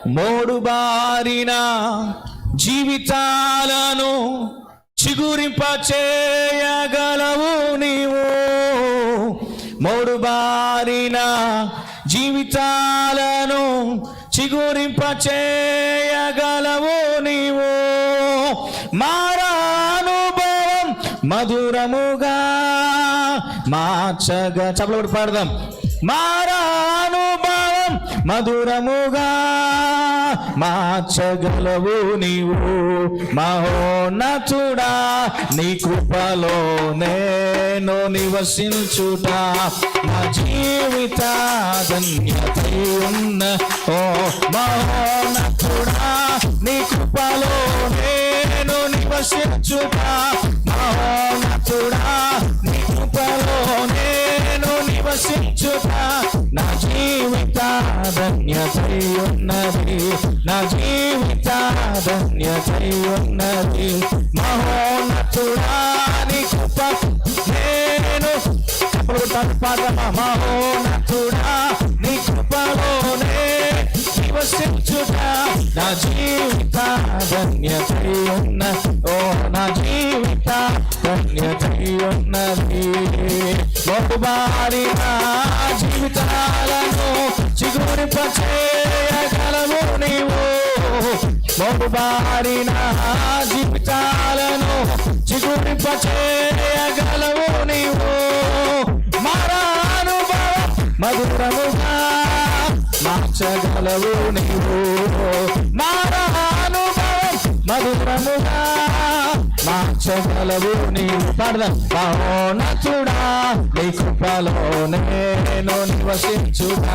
Mode బారిన జీవితాలను చిగురింప చేయగలవు నీవు. మోడు బారిన జీవితాలను చిగురింప చేయగలవు నీవు. మారానుభవం మధురముగా మార్చగా. చప్పట్లు పాడదాం. మారానుభవం మధురముగా మార్చగలవు నీవు. మహోన్నతుడా నీ కృపలో నేను నివసించుట నా జీవిత ధన్యతై ఉన్న. ఓ మహోన్నతుడా నీ కృపలో నేను నివసించుట. మహోన్నతుడా నీ కృపలో నేను నివసించుట నా జీవిత ధన్యతై ఉన్నది. నా జీవిత ధన్యతై ఉన్నది. మహోన్నతుడా నీ కృప నేను పాడమా. మహోన్నతుడా నీ కృపలోనే నివసించుట నా జీవిత ధన్యతై ఉన్న. ఓ నా జీవిత ధన్యతై ఉన్నది. మోడు బారిన జీవితాలను చిగురింప చేయగలవు నీవు. మోడు బారిన జీవితాలను చిగురింప చేయగలవు నీవు. మారానుభవం మధురముగా మార్చగలవు నీవు. మారానుభవం మధురముగా మార్చగలవు నీవు. పాడదాం. మహోన్నతుడా నీ కృపలో నేను నివసించుట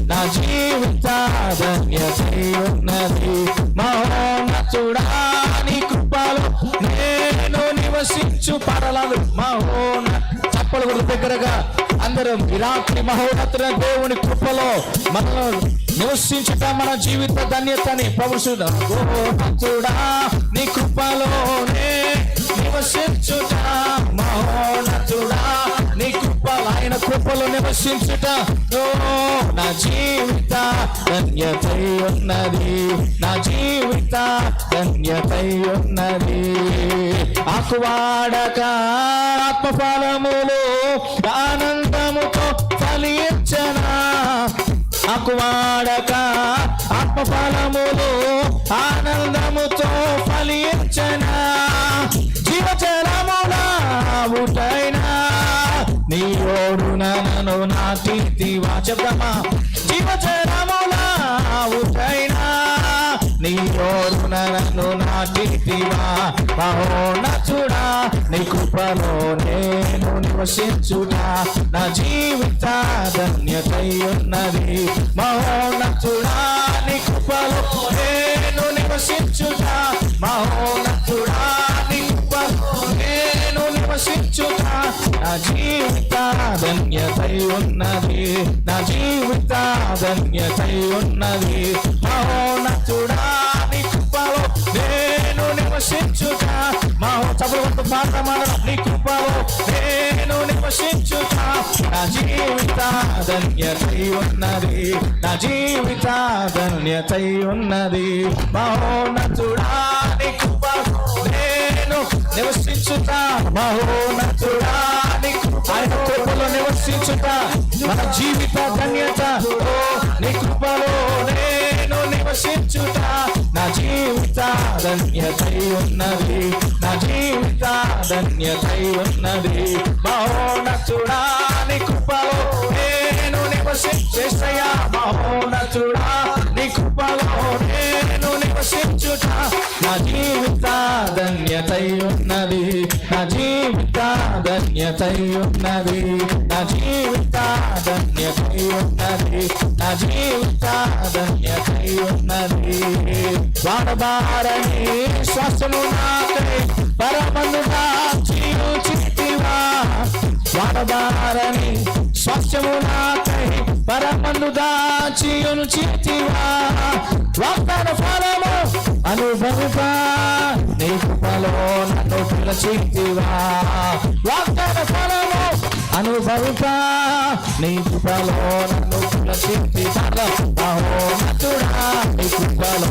నా జీవిత ధన్యతై ఉన్నది. మహోన్నతుడా నీ కృపలో నేను నివసించు. పాడలాలు. చప్పలు కూడా దగ్గరగా అందరం ఈ రాత్రి మహోన్నతుడ దేవుని కృపలో మనలో నివసించుట మన జీవిత ధన్యతని ప్రభుత్వం. మహోన్నతుడా నీ కృపలోనే నివసించుట. మహోన్నతుడా నీ కృపలో ఆయన కృపలో నివసించుట. ఓ నా జీవిత ధన్యతై ఉన్నది. నా జీవిత ధన్యతై ఉన్నది. ఆకువాడక ఆత్మఫలములు ఆనందముతో ఫలించనా. ఆకువాడక ఆత్మఫలములు ఆనందముతో ఫలించనా. జీవజలముల ఊటైనా నీ ఓడున నన్ను నాటితివా. చెప్తామా. జీవజలముల ఊటైనా నీ ఓడున నన్ను నాటితివా. మహోన్నతుడా నీ కృపలో నేను నివసించుట నా జీవిత ధన్యతై ఉన్నది. మహోన్నతుడా నీ కృపలో నేను నివసించుట. మహోన్నతుడా నీ కృపలో నేను నివసించుట నా జీవిత ధన్యతై ఉన్నది. నా జీవిత ధన్యతై ఉన్నది. మహోన్నతుడా నీ కృపలో నేను నివసించుట. చదువుతూ పాడమా. నీ కృపలో నేను నివసించుట నా జీవిత ధన్యతై ఉన్నది. నా జీవిత ధన్యతై ఉన్నది. మహోన్నతుడా నీ కృపలో నేను నివసించుట. మహోన్నతుడా నీ ఆయన కృపలో నివసించుట మన జీవిత ధన్యత. నీ కృపలో నేను నివసించుట నా జీవిత ధన్యతై ఉన్నది. నా జీవిత ధన్యతై ఉన్నది. మహోన్నతుడా నీ కృపలో నేను నివసించేసయ్యా. మహోన్నతుడా నీ కృపలో నేను నివసించుట నా జీవిత ధన్యతై ఉన్నది. నా జీవిత ధన్యతై ఉన్నది. నా జీవిత ధన్యతై ఉన్నది. నా జీవిత ధన్యతై ఉన్నది. వాడబారని శ్వాసము నాకై పరమందుగా జీవించితివా. వాడబారని శ్వాసము నాకై పరమందు దాచియుంచితివా. వాగ్దాన ఫలము అనుభవిపా నీ కృపలో నన్ను పిలిచితివా. వాగ్దాన ఫలము అనుభవిపా నీ కృపలో నన్ను చేతి బలం మహోన్నతుడా నీ కృపలో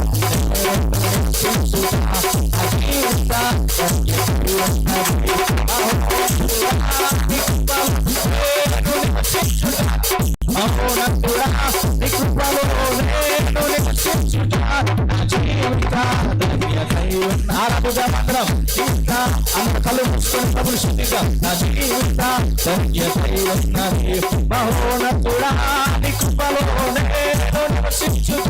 మహోన్నతుడా నీ కృపలో నేను నివసించుట నా జీవిత ధన్యతై ఆరాధన మంత్రం ఇంకా అందరూ కళ్ళు మూసుకొని ప్రభుని స్తుతిగా నా జీవిత ధన్యతై ఉన్నది మహోన్నతుడా నీ కృపలో నేను నివసించుట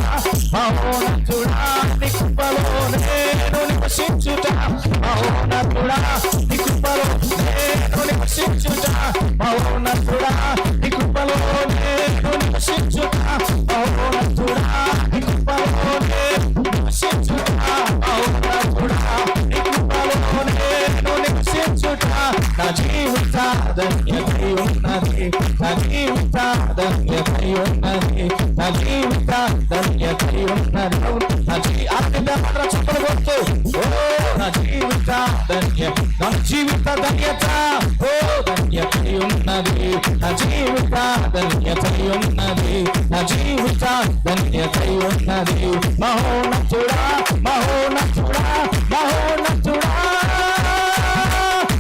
మహోన్నతుడా నీ కృపలో నేను నివసించుట మహోన్నతుడా నీ కృపలో నేను నివసించుట మహోన్నతుడా నీ కృపలో నేను నివసించుట మహోన్నతుడా నీ కృపలో నేను నివసించుట మహోన్నతుడా నీ కృపలో నేను నివసించుట నా జీవిత ధన్యతై ఉన్నది నా జీవిత ధన్యతై ఉన్నది నా జీవిత ధన్యతై ఉన్నది నా జీవిత నా జీవిత ధన్యత ఓ ధన్యతై ఉన్నది నా జీవిత ధన్యతై ఉన్నది నా జీవిత ధన్యతై ఉన్నది మహోన్నతుడా మహోన్నతుడా మహోన్నతుడా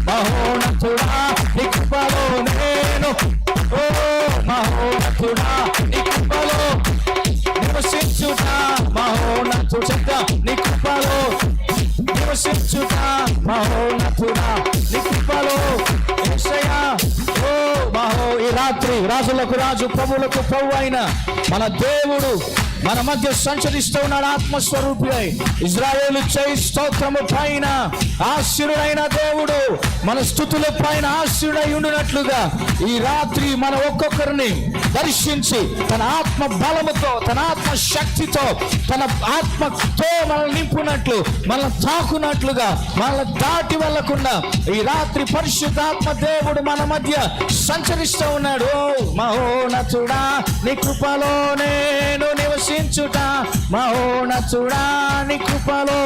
మహోన్నతుడా నీ కృపలో నేను ఓ మహోన్నతుడా నీ కృపలో నివసించుట మహోన్నతుడా నీ కృపలో నివసించుట మహోన్నతుడా నీ కృపలో యేసయ్యా ఓ ఈ రాత్రి రాజులకు రాజు ప్రభువులకు ప్రభు అయిన మన దేవుడు మన మధ్య సంచరిస్తూ ఉన్నాడు. ఆత్మస్వరూపుడై ఇజ్రాయేలు చేయి స్తోత్రము పైన ఆశీర్వుడైన దేవుడు మన స్తుతుల పైన ఆశీర్వుడై ఉండినట్లుగా ఈ రాత్రి మన ఒక్కొక్కరిని దర్శించి తన ఆత్మ బలముతో తన ఆత్మ శక్తితో తన ఆత్మతో మనల్ని నింపునట్లు మనల్ని తాకున్నట్లుగా మనల్ని దాటి వెళ్ళకుండా ఈ రాత్రి పరిశుద్ధాత్మ దేవుడు మన మధ్య సంచరిస్తూ ఉన్నాడు. మహోన్నతుడా నీ కృపలో నేను నివసించుట మహోన్నతుడా నీ కృపలో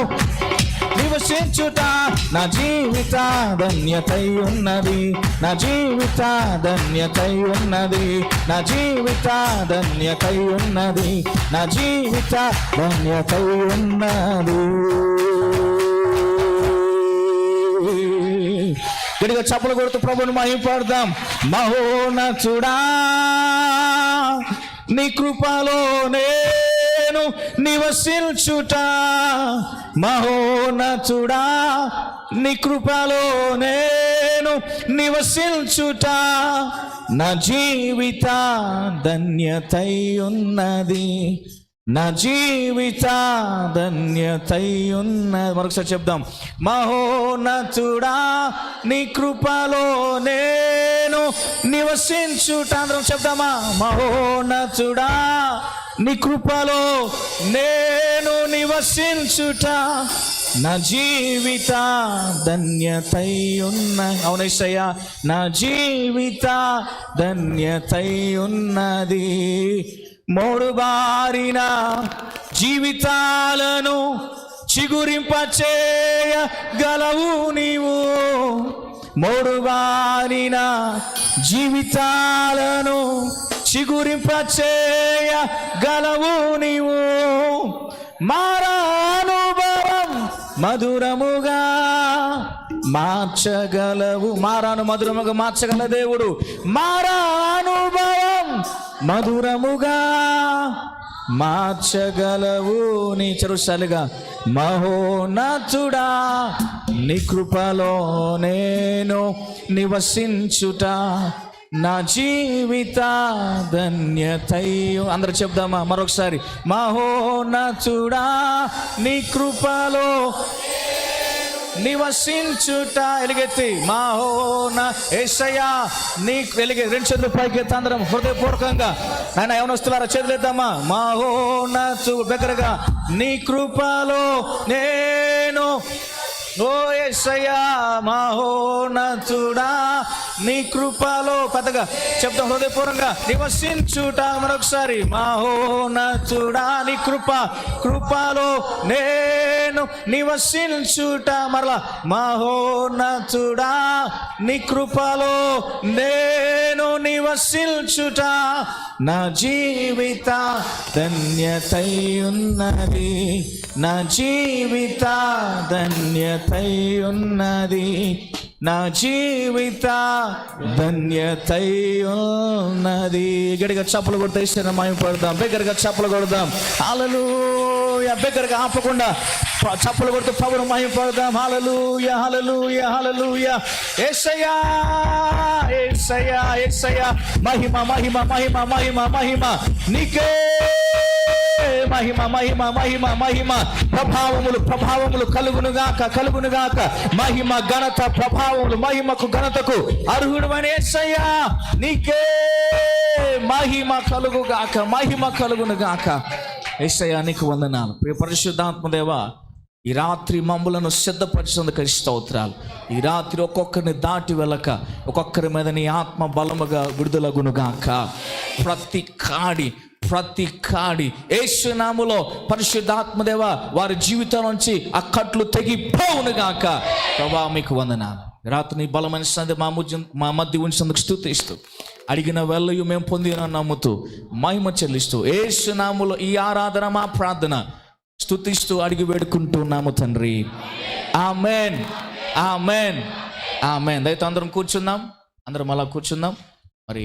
నివసించుట నా జీవిత ధన్యతై ఉన్నది నా జీవిత ధన్యతై ఉన్నది నా జీవిత ధన్యతై ఉన్నది నా జీవిత ధన్యతై ఉన్నది. గట్టిగా చప్పలు కొడుతూ ప్రభువుని మహిమపడదాం. మహోన్నతుడా నీ కృపలో నేను నివసించుట మహోన్నతుడా నీ కృపలో నేను నివసించుట నా జీవిత ధన్యతై ఉన్నది నా జీవిత ధన్యతై ఉన్నది. మరొకసారి చెప్దాం. మహోన్నతుడా నీ కృపలో నేను నివసించుట అందరం చెప్దామా. మహోన్నతుడా నీ కృపలో నేను నివసించుట నా జీవిత ధన్యతై ఉన్నది. అవునయ్యా నా జీవిత ధన్యతై ఉన్నది. మూడు బారిన జీవితాలను చిగురింపచేయగలవు నీవు మూడు బారిన జీవితాలను చిగురింపచేయగలవు నీవు మారానుభవం మధురముగా మార్చగలవు మారాను మధురముగా మార్చగల దేవుడు మారానుభవం మధురముగా మార్చగలవు నీ చెరుసలుగా మహోన్నతుడా నీ కృపలో నేను నివసించుట నా జీవిత ధన్యతై అందరూ చెప్దామా మరొకసారి. మహోన్నతుడా నీ కృపలో నివసించుట ఎలుగెత్తి యేసయ్యా నీ వెలిగే రెండు చేతులు పైకి అందరం హృదయపూర్వకంగా ఆయన యవనస్తులారా చేతులేద్దామా. మహోన్నతు దగ్గరగా నీ కృపలో నేను ఓ యేసయ్యా మహోన్నతుడా నీ కృపలో పెద్దగా చెప్తాం హృదయపూర్వకంగా నివసించుట మరొకసారి. మహోన్నతుడా నీ కృపలో నేను నివసించుట మరలా మహోన్నతుడా నీ కృపలో నేను నివసించుట నా జీవిత ధన్యతై ఉన్నది, నా జీవిత ధన్యతై ఉన్నది, నా జీవిత ధన్యతై ఉన్నది. గడిగా చప్పలు కొడితే ఇష్టం మహిమపడదాం, బిగ్గరగా చప్పలు కొడదాం. హల్లెలూయా. బిగ్గరగా ఆపకుండా చప్పలు కొడుతూ ప్రభువును మహిమపడదాం. హల్లెలూయా, హల్లెలూయా, హల్లెలూయా. యేసయ్యా, యేసయ్యా, యేసయ్యా. మహిమ మహిమ మహిమ మహిమ మహిమ నీకే మహిమ మహిమ మహిమ మహిమ. ప్రభావములు ప్రభావములు కలుగునుగాక కలుగునుగాక. మహిమ ఘనత ప్రభావములు మహిమకు ఘనతకు అర్హుడైన యేసయ్యా నీకే మహిమ కలుగుగాక, మహిమ కలుగునుగాక. యేసయ్యా నీకు వందనాలు. ప్రియ పరిశుద్ధాత్మదేవా, ఈ రాత్రి మమ్ములను సిద్ధపరిచినందుకు స్తోత్రాలు. ఈ రాత్రి ఒక్కొక్కరిని దాటి వెళ్ళక ఒక్కొక్కరి మీద నీ ఆత్మ బలముగా విడుదలగునుగాక. ప్రతి కాడి యేసు నామములో పరిశుద్ధాత్మదేవ వారి జీవితం నుంచి ఆ కట్లు తెగిపోవునుగాక. ప్రభా మీకు వందనాలు. రాత్రి నీ బలమైన సంది మా మధ్య ఉంచినందుకు స్తుతిస్తూ, అడిగిన వెళ్ళయు మేము పొందిన నమ్ముతూ మహిమ చెల్లిస్తూ యేసు నామములో ఈ ఆరాధన మా ప్రార్థన స్తుతిస్తూ అడిగి వేడుకుంటున్నాము తండ్రి. ఆమేన్, ఆమేన్, ఆమేన్. దయతో అందరం కూర్చుందాం, అందరం అలా కూర్చుందాం. మరి